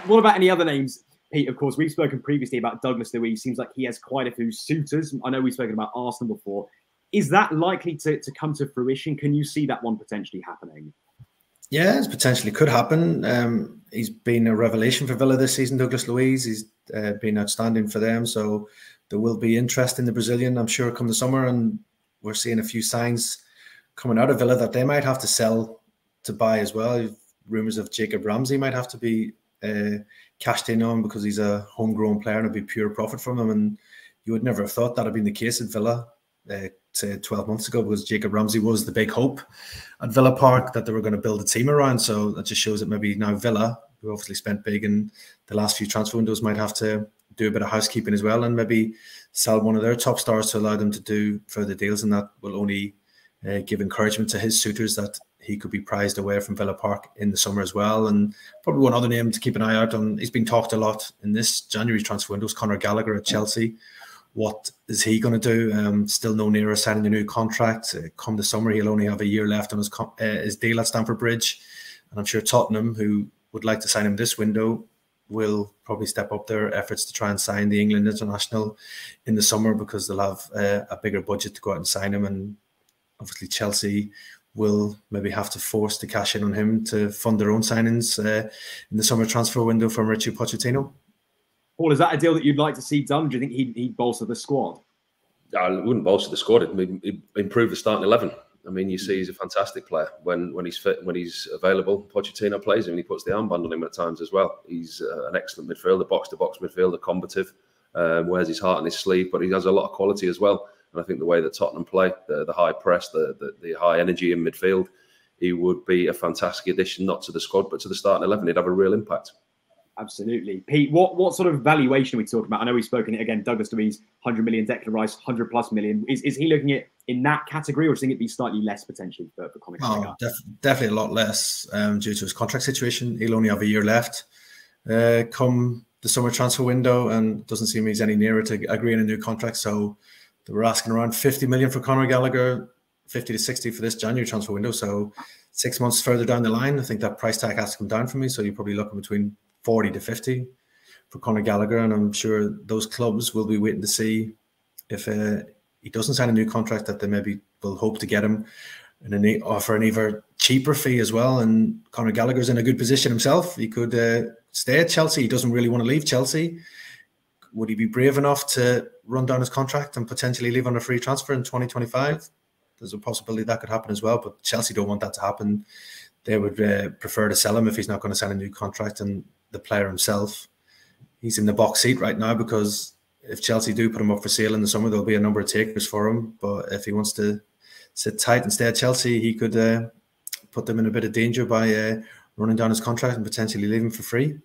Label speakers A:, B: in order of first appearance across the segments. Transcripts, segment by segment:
A: What about any other names, Pete? Of course, we've spoken previously about Douglas Luiz. Seems like he has quite a few suitors. I know we've spoken about Arsenal before. Is that likely to come to fruition? Can you see that one potentially happening?
B: Yeah, it potentially could happen. He's been a revelation for Villa this season, Douglas Luiz. He's been outstanding for them. So there will be interest in the Brazilian, I'm sure, come the summer. And we're seeing a few signs coming out of Villa that they might have to sell to buy as well. Rumours of Jacob Ramsey might have to be cashed in on because he's a homegrown player and it'd be pure profit from him. And you would never have thought that had been the case at Villa, say 12 months ago, because Jacob Ramsey was the big hope at Villa Park that they were going to build a team around. So that just shows that maybe now Villa, who obviously spent big in the last few transfer windows, might have to do a bit of housekeeping as well and maybe sell one of their top stars to allow them to do further deals. And that will only give encouragement to his suitors that he could be prized away from Villa Park in the summer as well. And probably one other name to keep an eye out on, he's been talked a lot in this January transfer window, is Conor Gallagher at Chelsea. What is he going to do? Still no nearer signing a new contract. Come the summer, he'll only have a year left on his deal at Stamford Bridge. And I'm sure Tottenham, who would like to sign him this window, will probably step up their efforts to try and sign the England international in the summer because they'll have a bigger budget to go out and sign him. And obviously Chelsea will maybe have to force to cash in on him to fund their own signings in the summer transfer window from Mauricio Pochettino.
A: Paul, is that a deal that you'd like to see done? Do you think he'd bolster the squad?
C: I wouldn't bolster the squad. It'd improve the starting 11. I mean, you see he's a fantastic player when he's fit, when he's available. Pochettino plays him and he puts the armband on him at times as well. He's an excellent midfielder, box-to-box midfielder, combative, wears his heart on his sleeve, but he has a lot of quality as well. And I think the way that Tottenham play, the high press, the high energy in midfield, he would be a fantastic addition, not to the squad, but to the starting 11. He'd have a real impact.
A: Absolutely. Pete, what sort of valuation are we talking about? I know we've spoken it again, Douglas Luiz, 100 million, Declan Rice, 100+ million. Is he looking at in that category, or do you think it'd be slightly less potentially for Conor Gallagher?
B: Definitely a lot less due to his contract situation. He'll only have a year left come the summer transfer window, and doesn't seem he's any nearer to agreeing a new contract. So they were asking around 50 million for Conor Gallagher, 50 to 60 for this January transfer window. So 6 months further down the line, I think that price tag has to come down for me. So you're probably looking between 40 to 50 for Conor Gallagher. And I'm sure those clubs will be waiting to see if he doesn't sign a new contract, that they maybe will hope to get him and offer an even cheaper fee as well. And Conor Gallagher's in a good position himself. He could stay at Chelsea. He doesn't really want to leave Chelsea. Would he be brave enough to run down his contract and potentially leave on a free transfer in 2025? There's a possibility that could happen as well, but Chelsea don't want that to happen. They would prefer to sell him if he's not going to sign a new contract. And the player himself, he's in the box seat right now, because if Chelsea do put him up for sale in the summer, there'll be a number of takers for him. But if he wants to sit tight and stay at Chelsea, he could put them in a bit of danger by running down his contract and potentially leaving for free.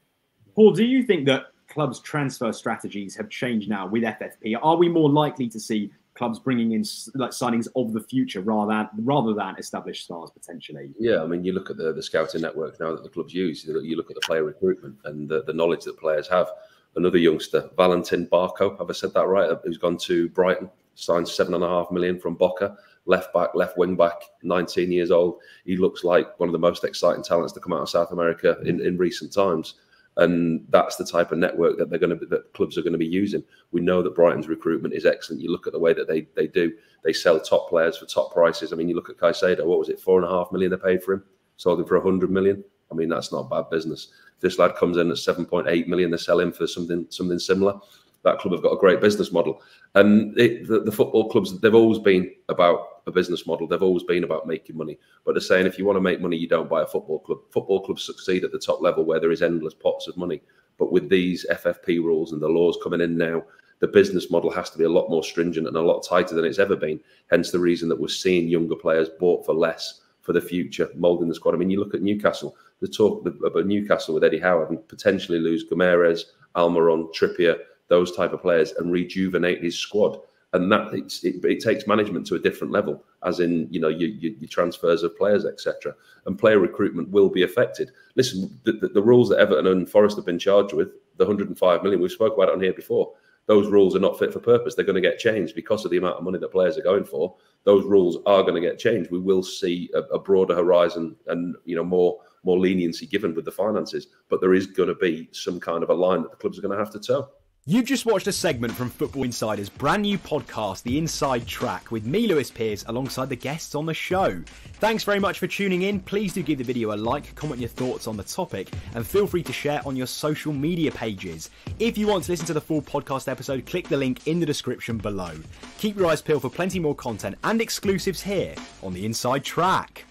A: Paul, do you think that clubs' transfer strategies have changed now with FFP? Are we more likely to see clubs bringing in like signings of the future rather than established stars potentially?
C: Yeah, I mean, you look at the scouting network now that the clubs use. You look at the player recruitment and the knowledge that players have. Another youngster, Valentin Barco, have I said that right? Who's gone to Brighton, signed 7.5 million from Boca, left back, left wing back, 19 years old. He looks like one of the most exciting talents to come out of South America in recent times. And that's the type of network that that clubs are going to be using. We know that Brighton's recruitment is excellent. You look at the way that they do. They sell top players for top prices. I mean, you look at Caicedo. What was it? 4.5 million they paid for him. Sold him for 100 million. I mean, that's not bad business. If this lad comes in at 7.8 million, they sell him for something similar. That club have got a great business model. And the football clubs, they've always been about a business model. They've always been about making money. But they're saying if you want to make money, you don't buy a football club. Football clubs succeed at the top level where there is endless pots of money. But with these FFP rules and the laws coming in now, the business model has to be a lot more stringent and a lot tighter than it's ever been. Hence the reason that we're seeing younger players bought for less for the future, moulding the squad. I mean, you look at Newcastle, the talk about Newcastle with Eddie Howe and potentially lose Gomes, Almiron, Trippier, those type of players, and rejuvenate his squad. And that it takes management to a different level, as in, you know, your transfers of players, etc. And player recruitment will be affected. Listen, the rules that Everton and Forest have been charged with, the 105 million, we've spoke about it on here before, those rules are not fit for purpose. They're going to get changed because of the amount of money that players are going for. Those rules are going to get changed. We will see a broader horizon and, you know, more more leniency given with the finances. But there is going to be some kind of a line that the clubs are going to have to toe.
D: You've just watched a segment from Football Insider's brand new podcast, The Inside Track, with me, Lewis Pearce, alongside the guests on the show. Thanks very much for tuning in. Please do give the video a like, comment your thoughts on the topic, and feel free to share on your social media pages. If you want to listen to the full podcast episode, click the link in the description below. Keep your eyes peeled for plenty more content and exclusives here on The Inside Track.